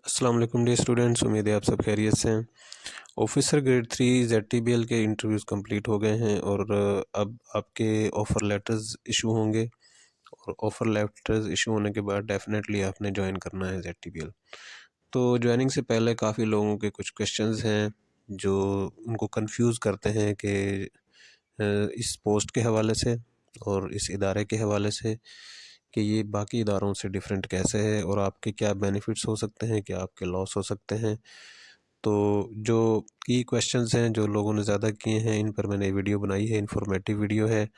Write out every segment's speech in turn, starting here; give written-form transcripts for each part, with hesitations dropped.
अस्सलाम वालेकुम dear students, उम्मीद है आप सब खैरियत से हैं। ऑफिसर ग्रेड 3 ZTBL के इंटरव्यूज़ कंप्लीट हो गए हैं और अब आपके ऑफ़र लेटर्स इशू होंगे और ऑफ़र लेटर्स इशू होने के बाद डेफिनेटली आपने ज्वाइन करना है ZTBL। तो ज्वाइनिंग से पहले काफ़ी लोगों के कुछ क्वेश्चंस हैं जो उनको कंफ्यूज करते हैं कि इस पोस्ट के हवाले से और इस इदारे के हवाले से कि ये बाकी इदारों से डिफरेंट कैसे है और आपके क्या बेनिफिट्स हो सकते हैं, क्या आपके लॉस हो सकते हैं। तो जो की क्वेश्चंस हैं जो लोगों ने ज़्यादा किए हैं, इन पर मैंने वीडियो बनाई है, इन्फॉर्मेटिव वीडियो है।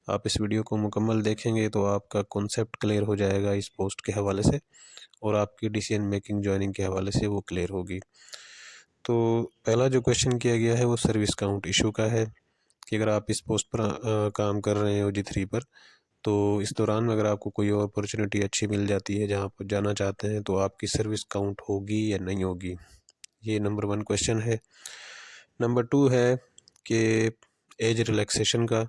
आप इस वीडियो को मुकम्मल देखेंगे तो आपका कॉन्सेप्ट क्लियर हो जाएगा इस पोस्ट के हवाले से और आपकी डिसीजन मेकिंग ज्वाइनिंग के हवाले से वो क्लियर होगी। तो पहला जो क्वेश्चन किया गया है वो सर्विस काउंट इशू का है कि अगर आप इस पोस्ट पर काम कर रहे हैं OG3 पर, तो इस दौरान अगर आपको कोई और अपॉर्चुनिटी अच्छी मिल जाती है जहाँ पर जाना चाहते हैं तो आपकी सर्विस काउंट होगी या नहीं होगी। ये नंबर 1 क्वेश्चन है। नंबर 2 है कि एज रिलैक्सेशन का,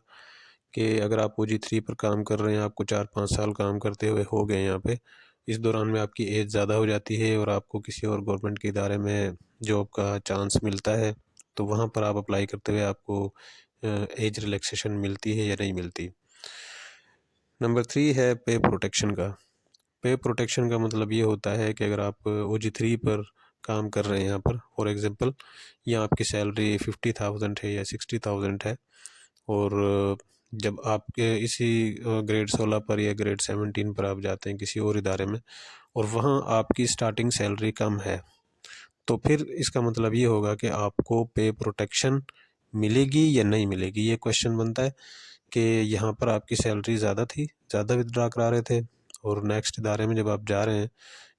कि अगर आप OG3 पर काम कर रहे हैं, आपको 4-5 साल काम करते हुए हो गए यहाँ पे, इस दौरान में आपकी एज ज़्यादा हो जाती है और आपको किसी और गवर्नमेंट के इदारे में जॉब का चांस मिलता है, तो वहाँ पर आप अप्लाई करते हुए आपको एज रिलैक्सेशन मिलती है या नहीं मिलती। नंबर 3 है पे प्रोटेक्शन का। पे प्रोटेक्शन का मतलब ये होता है कि अगर आप OG3 पर काम कर रहे हैं, यहाँ पर फॉर एग्ज़ाम्पल यहाँ आपकी सैलरी 50,000 है या 60,000 है और जब आपके इसी ग्रेड 16 पर या ग्रेड 17 पर आप जाते हैं किसी और इदारे में और वहाँ आपकी स्टार्टिंग सैलरी कम है, तो फिर इसका मतलब ये होगा कि आपको पे प्रोटेक्शन मिलेगी या नहीं मिलेगी। ये क्वेश्चन बनता है कि यहाँ पर आपकी सैलरी ज़्यादा थी, ज़्यादा विथड्रा करा रहे थे और नेक्स्ट इदारे में जब आप जा रहे हैं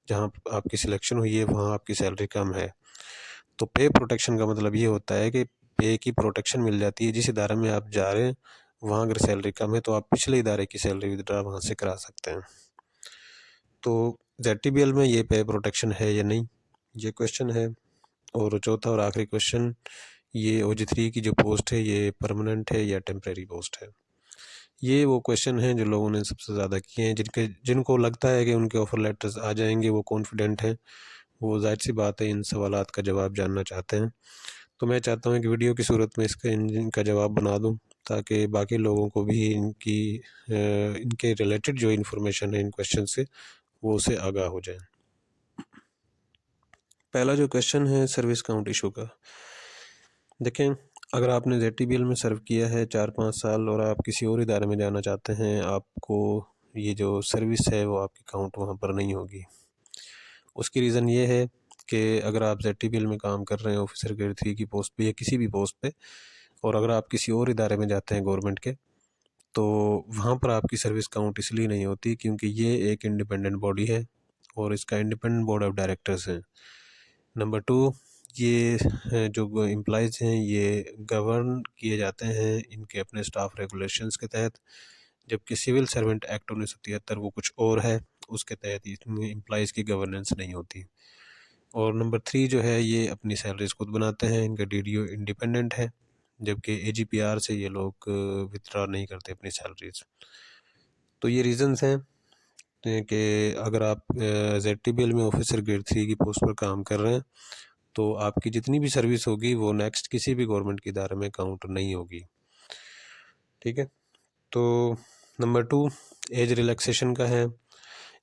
जहाँ आपकी सिलेक्शन हुई है वहाँ आपकी सैलरी कम है, तो पे प्रोटेक्शन का मतलब ये होता है कि पे की प्रोटेक्शन मिल जाती है। जिस इदारे में आप जा रहे हैं वहाँ अगर सैलरी कम है तो आप पिछले इदारे की सैलरी विथड्रा वहाँ से करा सकते हैं। तो ZTBL में ये पे प्रोटेक्शन है या नहीं, ये क्वेश्चन है। और चौथा और आखिरी क्वेश्चन, ये OG3 की जो पोस्ट है ये परमानेंट है या टेम्परेरी पोस्ट है। ये वो क्वेश्चन हैं जो लोगों ने सबसे ज़्यादा किए हैं, जिनको लगता है कि उनके ऑफ़र लेटर्स आ जाएंगे, वो कॉन्फिडेंट हैं, वो जाहिर सी बात है इन सवालात का जवाब जानना चाहते हैं। तो मैं चाहता हूँ कि वीडियो की सूरत में इनका जवाब बना दूँ ताकि बाकी लोगों को भी इनके रिलेटेड जो इन्फॉर्मेशन है इन क्वेश्चन से वो उससे आगाह हो जाए। पहला जो क्वेश्चन है सर्विस काउंट इशू का, देखें अगर आपने ZTBL में सर्व किया है 4-5 साल और आप किसी और इदारे में जाना चाहते हैं, आपको ये जो सर्विस है वो आपकी काउंट वहाँ पर नहीं होगी। उसकी रीज़न ये है कि अगर आप ZTBL में काम कर रहे हैं ऑफिसर ग्रेड 3 की पोस्ट पे या किसी भी पोस्ट पे और अगर आप किसी और इदारे में जाते हैं गवर्नमेंट के, तो वहाँ पर आपकी सर्विस काउंट इसलिए नहीं होती क्योंकि ये एक इंडिपेंडेंट बॉडी है और इसका इंडिपेंडेंट बोर्ड ऑफ डायरेक्टर्स है। नंबर 2, ये जो एम्प्लॉइज़ हैं ये गवर्न किए जाते हैं इनके अपने स्टाफ रेगुलेशंस के तहत, जबकि सिविल सर्वेंट एक्ट 1973 वो कुछ और है, उसके तहत इसमें एम्प्लॉइज़ की गवर्नेंस नहीं होती। और नंबर 3 जो है ये अपनी सैलरीज खुद बनाते हैं, इनका DDO इंडिपेंडेंट है, जबकि AGPR से ये लोग विथड्रॉ नहीं करते अपनी सैलरीज। तो ये रीज़न्स हैं कि अगर आप ZTBL में ऑफिसर ग्रेड 3 की पोस्ट पर काम कर रहे हैं तो आपकी जितनी भी सर्विस होगी वो नेक्स्ट किसी भी गवर्नमेंट के इदारे में काउंट नहीं होगी। ठीक है। तो नंबर 2 एज रिलैक्सेशन का है।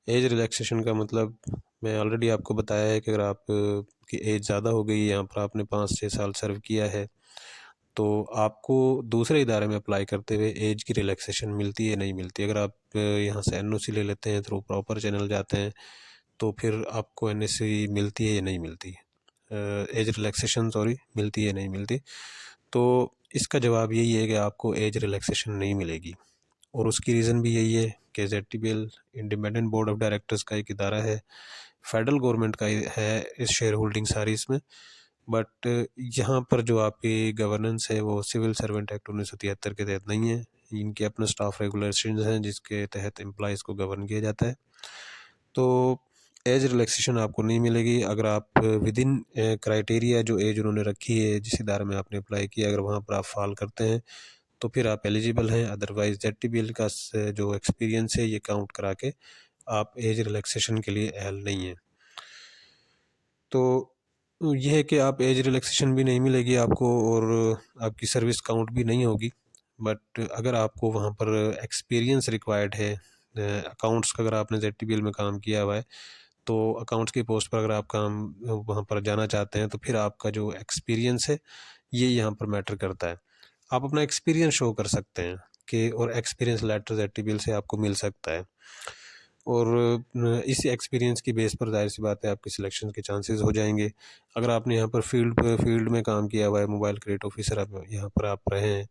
एज रिलैक्सेशन का मतलब मैं ऑलरेडी आपको बताया है कि अगर आप की एज ज़्यादा हो गई, यहाँ पर आपने 5-6 साल सर्व किया है, तो आपको दूसरे इदारे में अप्लाई करते हुए एज की रिलैक्सेशन मिलती है नहीं मिलती। अगर आप यहाँ से NOC ले लेते हैं, थ्रू प्रॉपर चैनल जाते हैं, तो फिर आपको NOC मिलती है या नहीं मिलती, एज रिलैक्सेशन सॉरी मिलती है नहीं मिलती। तो इसका जवाब यही है कि आपको एज रिलैक्सेशन नहीं मिलेगी और उसकी रीज़न भी यही है कि ZTBL independent board of directors का एक इदारा है, फेडरल गवर्नमेंट का है इस शेयर होल्डिंग सारी इसमें, बट यहाँ पर जो आपकी गवर्नेंस है वो सिविल सर्वेंट एक्ट 1973 के तहत नहीं है, इनके अपने स्टाफ रेगुलेशन हैं जिसके तहत एम्प्लॉइज़ को गवर्न किया जाता है। तो एज रिलैक्सेशन आपको नहीं मिलेगी अगर आप विद इन क्राइटेरिया जो एज उन्होंने रखी है जिस इदारे में आपने अप्लाई किया, अगर वहाँ पर आप फॉल करते हैं तो फिर आप एलिजिबल हैं, अदरवाइज ZTBL का जो एक्सपीरियंस है ये काउंट करा के आप एज रिलैक्सेशन के लिए एल नहीं है। तो ये है कि आप एज रिलैक्सेशन भी नहीं मिलेगी आपको और आपकी सर्विस काउंट भी नहीं होगी। बट अगर आपको वहाँ पर एक्सपीरियंस रिक्वायर्ड है, अकाउंट्स का अगर आपने ZTPL में काम किया हुआ है तो अकाउंट्स की पोस्ट पर अगर आप काम वहाँ पर जाना चाहते हैं तो फिर आपका जो एक्सपीरियंस है ये यहाँ पर मैटर करता है। आप अपना एक्सपीरियंस शो कर सकते हैं कि और एक्सपीरियंस लेटर ZTPL से आपको मिल सकता है और इसी एक्सपीरियंस की बेस पर जाहिर सी बात है आपके सिलेक्शन के चांसेस हो जाएंगे। अगर आपने यहाँ पर फील्ड में काम किया हुआ है, मोबाइल क्रेडिट ऑफिसर आप यहाँ पर आप रहे हैं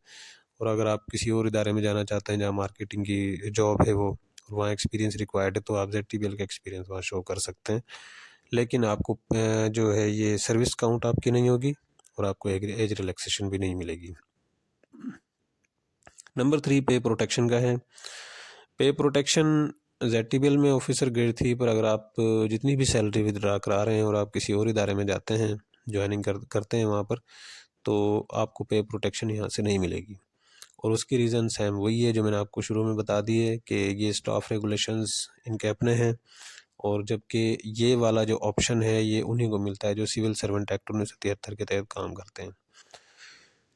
और अगर आप किसी और इदारे में जाना चाहते हैं जहाँ मार्केटिंग की जॉब है वो और वहाँ एक्सपीरियंस रिक्वायर्ड है तो आप ZTPL का एक्सपीरियंस वहाँ शो कर सकते हैं। लेकिन आपको जो है ये सर्विस काउंट आपकी नहीं होगी और आपको एज रिलैक्सेशन भी नहीं मिलेगी। नंबर 3 पे प्रोटेक्शन का है। पे प्रोटेक्शन ZTPL में ऑफिसर ग्रेड 3 पर अगर आप जितनी भी सैलरी विदड्रा करा रहे हैं और आप किसी और इदारे में जाते हैं ज्वाइनिंग करते हैं वहाँ पर तो आपको पे प्रोटेक्शन यहाँ से नहीं मिलेगी और उसकी रीज़न सेम वही है जो मैंने आपको शुरू में बता दी है कि ये स्टाफ रेगुलेशंस इनके अपने हैं और जबकि ये वाला जो ऑप्शन है ये उन्हीं को मिलता है जो सिविल सर्वेंट एक्ट 1973 के तहत काम करते हैं।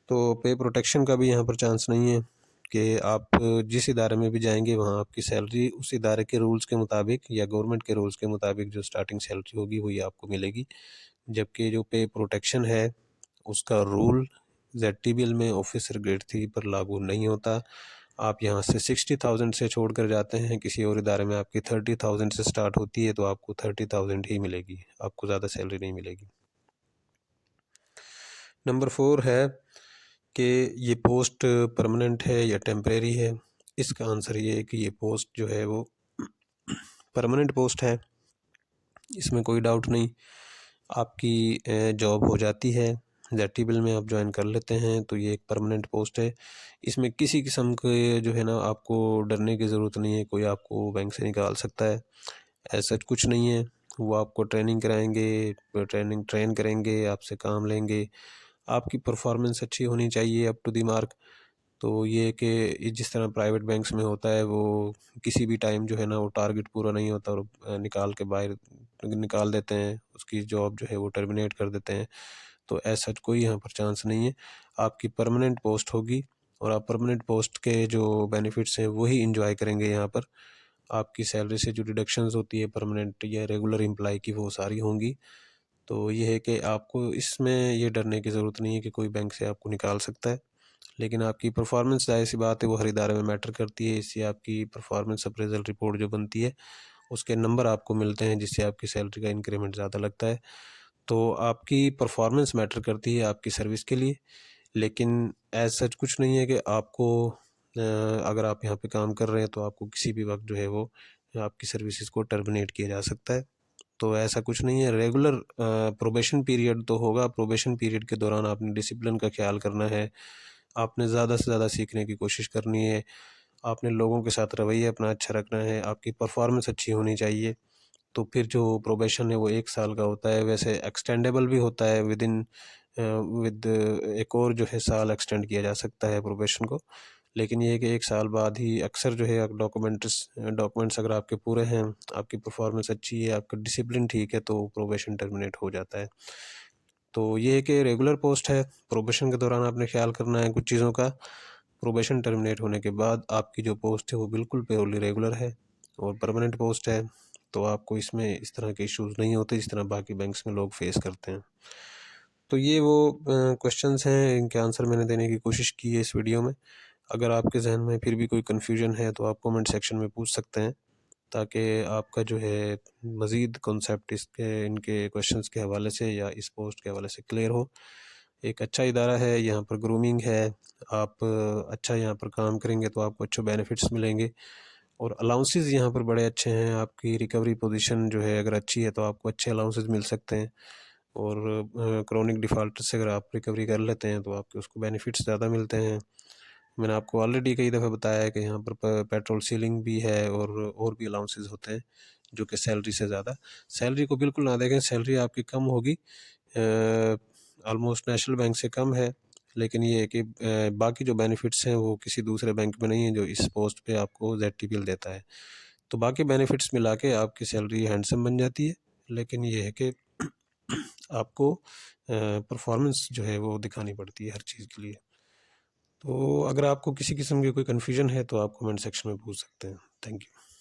तो पे प्रोटेक्शन का भी यहाँ पर चांस नहीं है कि आप जिस इदारे में भी जाएंगे वहाँ आपकी सैलरी उस इदारे के रूल्स के मुताबिक या गवर्नमेंट के रूल्स के मुताबिक जो स्टार्टिंग सैलरी होगी वही आपको मिलेगी। जबकि जो पे प्रोटेक्शन है उसका रूल ZTPL में ऑफिसर ग्रेड 3 पर लागू नहीं होता। आप यहाँ से 60,000 से छोड़ कर जाते हैं किसी और इदारे में आपकी 30,000 से स्टार्ट होती है तो आपको 30,000 ही मिलेगी, आपको ज़्यादा सैलरी नहीं मिलेगी। नंबर 4 है कि ये पोस्ट परमानेंट है या टेम्परेरी है। इसका आंसर ये है कि ये पोस्ट जो है वो परमानेंट पोस्ट है, इसमें कोई डाउट नहीं। आपकी जॉब हो जाती है ZTPL में आप ज्वाइन कर लेते हैं तो ये एक परमानेंट पोस्ट है। इसमें किसी किस्म के जो है ना आपको डरने की ज़रूरत नहीं है, कोई आपको बैंक से निकाल सकता है ऐसा कुछ नहीं है। वो आपको ट्रेनिंग कराएंगे, ट्रेन करेंगे, आपसे काम लेंगे, आपकी परफॉर्मेंस अच्छी होनी चाहिए अप टू द मार्क। तो ये कि जिस तरह प्राइवेट बैंक्स में होता है वो किसी भी टाइम जो है ना वो टारगेट पूरा नहीं होता और निकाल के बाहर निकाल देते हैं, उसकी जॉब जो है वो टर्मिनेट कर देते हैं। तो ऐसा कोई यहाँ पर चांस नहीं है, आपकी परमानेंट पोस्ट होगी और आप परमानेंट पोस्ट के जो बेनिफिट्स हैं वही इंजॉय करेंगे यहाँ पर। आपकी सैलरी से जो डिडक्शंस होती है परमानेंट या रेगुलर एम्प्लॉय की वो सारी होंगी। तो ये है कि आपको इसमें ये डरने की ज़रूरत नहीं है कि कोई बैंक से आपको निकाल सकता है। लेकिन आपकी परफॉर्मेंस जाहिर सी बात है वो हर इदारे में मैटर करती है, इससे आपकी परफॉर्मेंस अप्रेजल रिपोर्ट जो बनती है उसके नंबर आपको मिलते हैं जिससे आपकी सैलरी का इंक्रीमेंट ज़्यादा लगता है। तो आपकी परफॉर्मेंस मैटर करती है आपकी सर्विस के लिए, लेकिन एज सच कुछ नहीं है कि आपको अगर आप यहाँ पे काम कर रहे हैं तो आपको किसी भी वक्त जो है वो आपकी सर्विसेज को टर्मिनेट किया जा सकता है। तो ऐसा कुछ नहीं है, रेगुलर प्रोबेशन पीरियड तो होगा, प्रोबेशन पीरियड के दौरान आपने डिसिप्लिन का ख्याल करना है, आपने ज़्यादा से ज़्यादा सीखने की कोशिश करनी है, आपने लोगों के साथ रवैया अपना अच्छा रखना है, आपकी परफॉर्मेंस अच्छी होनी चाहिए। तो फिर जो प्रोबेशन है वो 1 साल का होता है, वैसे एक्सटेंडेबल भी होता है विद एक और जो है साल एक्सटेंड किया जा सकता है प्रोबेशन को। लेकिन ये है कि 1 साल बाद ही अक्सर जो है डॉक्यूमेंट्स अगर आपके पूरे हैं, आपकी परफॉर्मेंस अच्छी है, आपका डिसिप्लिन ठीक है तो प्रोबेशन टर्मिनेट हो जाता है। तो ये है कि रेगुलर पोस्ट है, प्रोबेशन के दौरान आपने ख्याल करना है कुछ चीज़ों का। प्रोबेशन टर्मिनेट होने के बाद आपकी जो पोस्ट है वो बिल्कुल प्योरली रेगुलर है और परमानेंट पोस्ट है, तो आपको इसमें इस तरह के इश्यूज़ नहीं होते जिस तरह बाकी बैंक्स में लोग फेस करते हैं। तो ये वो क्वेश्चंस हैं, इनके आंसर मैंने देने की कोशिश की है इस वीडियो में। अगर आपके जहन में फिर भी कोई कन्फ्यूजन है तो आप कमेंट सेक्शन में पूछ सकते हैं ताकि आपका जो है मज़ीद कॉन्सेप्ट इसके इनके क्वेश्चंस के हवाले से या इस पोस्ट के हवाले से क्लियर हो। एक अच्छा इदारा है, यहाँ पर ग्रूमिंग है, आप अच्छा यहाँ पर काम करेंगे तो आपको अच्छे बेनिफिट्स मिलेंगे और अलाउंसेस यहाँ पर बड़े अच्छे हैं। आपकी रिकवरी पोजीशन जो है अगर अच्छी है तो आपको अच्छे अलाउंसेस मिल सकते हैं और क्रोनिक डिफ़ॉल्टर से अगर आप रिकवरी कर लेते हैं तो आपके उसको बेनिफिट्स ज़्यादा मिलते हैं। मैंने आपको ऑलरेडी कई दफ़ा बताया है कि यहाँ पर पेट्रोल सीलिंग भी है और भी अलाउंसेस होते हैं जो कि सैलरी से ज़्यादा। सैलरी को बिल्कुल ना देखें, सैलरी आपकी कम होगी, ऑलमोस्ट नेशनल बैंक से कम है, लेकिन ये है कि बाकी जो बेनिफिट्स हैं वो किसी दूसरे बैंक में नहीं है जो इस पोस्ट पे आपको ZTPL देता है। तो बाकी बेनिफिट्स मिला के आपकी सैलरी हैंडसम बन जाती है, लेकिन ये है कि आपको परफॉर्मेंस जो है वो दिखानी पड़ती है हर चीज़ के लिए। तो अगर आपको किसी किस्म की कोई कन्फ्यूजन है तो आप कमेंट सेक्शन में पूछ सकते हैं। Thank you.